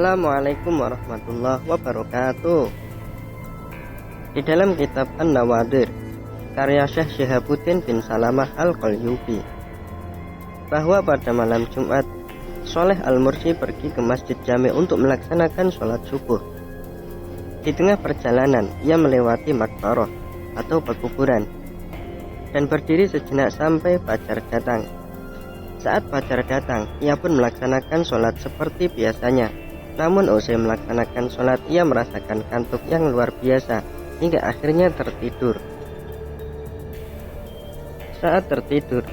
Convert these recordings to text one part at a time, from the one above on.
Assalamualaikum warahmatullahi wabarakatuh. Di dalam kitab An-Nawadir karya Syekh Syihabuddin bin Salamah Al-Qalyubi, bahwa pada malam Jumat Sholeh Al-Mursi pergi ke Masjid Jami untuk melaksanakan sholat subuh. Di tengah perjalanan ia melewati maqbarah atau pekuburan dan berdiri sejenak sampai fajar datang. Saat fajar datang, ia pun melaksanakan sholat seperti biasanya. Namun usai melaksanakan sholat, ia merasakan kantuk yang luar biasa hingga akhirnya tertidur. Saat tertidur,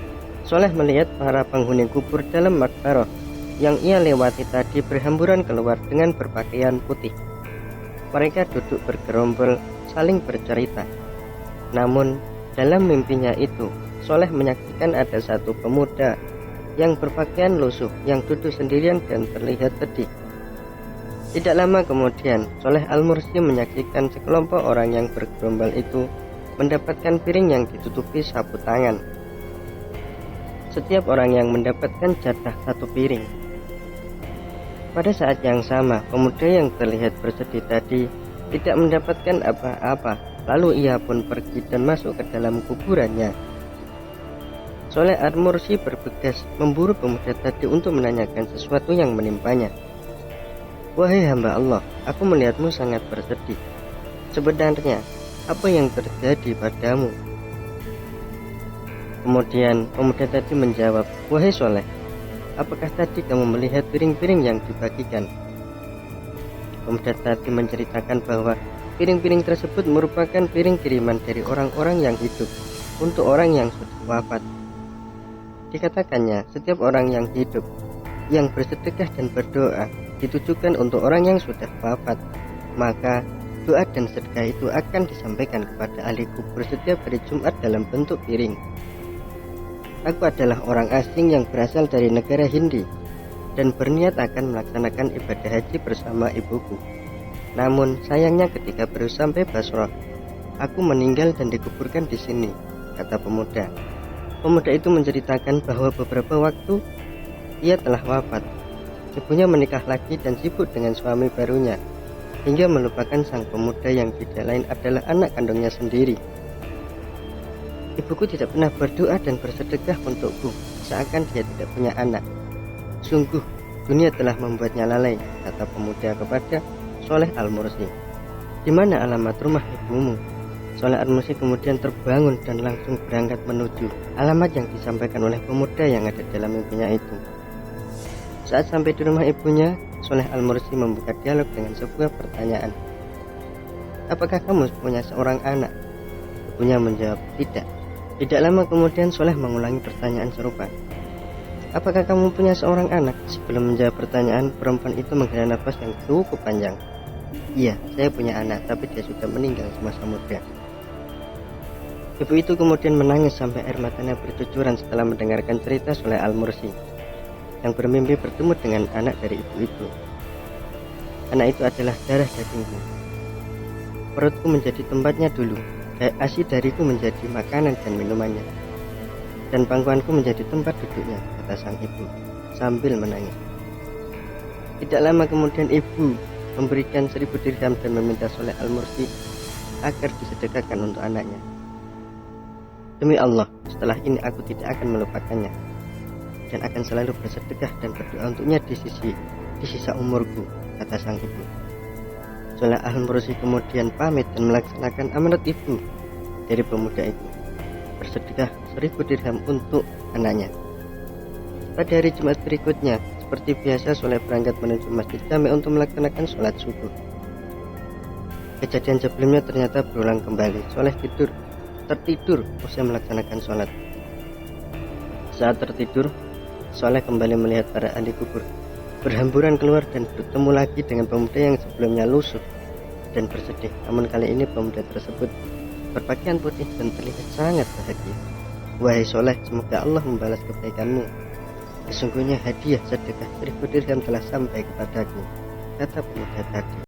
Sholeh melihat para penghuni kubur dalam maqbarah yang ia lewati tadi berhamburan keluar dengan berpakaian putih. Mereka duduk bergerombol saling bercerita. Namun dalam mimpinya itu, Sholeh menyaksikan ada satu pemuda yang berpakaian lusuh yang duduk sendirian dan terlihat sedih. Tidak lama kemudian, Sholeh Al-Mursi menyaksikan sekelompok orang yang bergerombol itu mendapatkan piring yang ditutupi sapu tangan. Setiap orang yang mendapatkan jatah satu piring. Pada saat yang sama, pemuda yang terlihat bersedih tadi tidak mendapatkan apa-apa. Lalu ia pun pergi dan masuk ke dalam kuburannya. Sholeh Al-Mursi bergegas memburu pemuda tadi untuk menanyakan sesuatu yang menimpanya. "Wahai hamba Allah, aku melihatmu sangat bersedih. Sebenarnya, apa yang terjadi padamu?" Kemudian pemuda tadi menjawab, "Wahai Sholeh, apakah tadi kamu melihat piring-piring yang dibagikan?" Pemuda tadi menceritakan bahwa piring-piring tersebut merupakan piring kiriman dari orang-orang yang hidup untuk orang yang sudah wafat. Dikatakannya, setiap orang yang hidup yang bersedekah dan berdoa ditujukan untuk orang yang sudah wafat, maka doa dan sedekah itu akan disampaikan kepada ahli kubur setiap hari Jumat dalam bentuk piring. Aku adalah orang asing yang berasal dari negara Hindi dan berniat akan melaksanakan ibadah haji bersama ibuku. Namun sayangnya ketika baru sampai Basrah, aku meninggal dan dikuburkan di sini," kata pemuda. Pemuda itu menceritakan bahwa beberapa waktu ia telah wafat. Ibunya menikah lagi dan sibuk dengan suami barunya, hingga melupakan sang pemuda yang tidak lain adalah anak kandungnya sendiri. "Ibuku tidak pernah berdoa dan bersedekah untukku, seakan dia tidak punya anak. Sungguh, dunia telah membuatnya lalai," kata pemuda kepada Sholeh Al-Mursi. "Di mana alamat rumah ibumu?" Sholeh Al-Mursi kemudian terbangun dan langsung berangkat menuju alamat yang disampaikan oleh pemuda yang ada dalam mimpinya itu. Saat sampai di rumah ibunya, Sholeh Al-Mursi membuka dialog dengan sebuah pertanyaan. "Apakah kamu punya seorang anak?" Ibunya menjawab, "Tidak." Tidak lama kemudian Sholeh mengulangi pertanyaan serupa. "Apakah kamu punya seorang anak?" Sebelum menjawab pertanyaan, perempuan itu menghela nafas yang cukup panjang. "Iya, saya punya anak, tapi dia sudah meninggal semasa muda." Ibu itu kemudian menangis sampai air matanya bercucuran setelah mendengarkan cerita Sholeh Al-Mursi yang bermimpi bertemu dengan anak dari ibu itu. "Anak itu adalah darah dagingku. Perutku menjadi tempatnya dulu, ASI dariku menjadi makanan dan minumannya, dan pangkuanku menjadi tempat duduknya," kata sang ibu sambil menangis. Tidak lama kemudian ibu memberikan 1000 dirham dan meminta Sholeh Al-Mursi agar disedekahkan untuk anaknya. "Demi Allah, setelah ini aku tidak akan melupakannya dan akan selalu bersedekah dan berdoa untuknya di sisa umurku," kata sang ibu. Sholeh Al-Mursi kemudian pamit dan melaksanakan amanat ibu dari pemuda itu, bersedekah 1000 dirham untuk anaknya. Pada hari Jumat berikutnya, seperti biasa Sholeh berangkat menuju Masjid Jami untuk melaksanakan sholat subuh. Kejadian sebelumnya ternyata berulang kembali. Sholeh tertidur usai melaksanakan sholat. Saat tertidur, Sholeh kembali melihat para ahli kubur berhamburan keluar dan bertemu lagi dengan pemuda yang sebelumnya lusuh dan bersedih. Namun kali ini pemuda tersebut berpakaian putih dan terlihat sangat bahagia. "Wahai Sholeh, semoga Allah membalas kebaikanmu. Sesungguhnya hadiah sedekah 1000 dirham telah sampai kepadaku," kata pemuda tadi.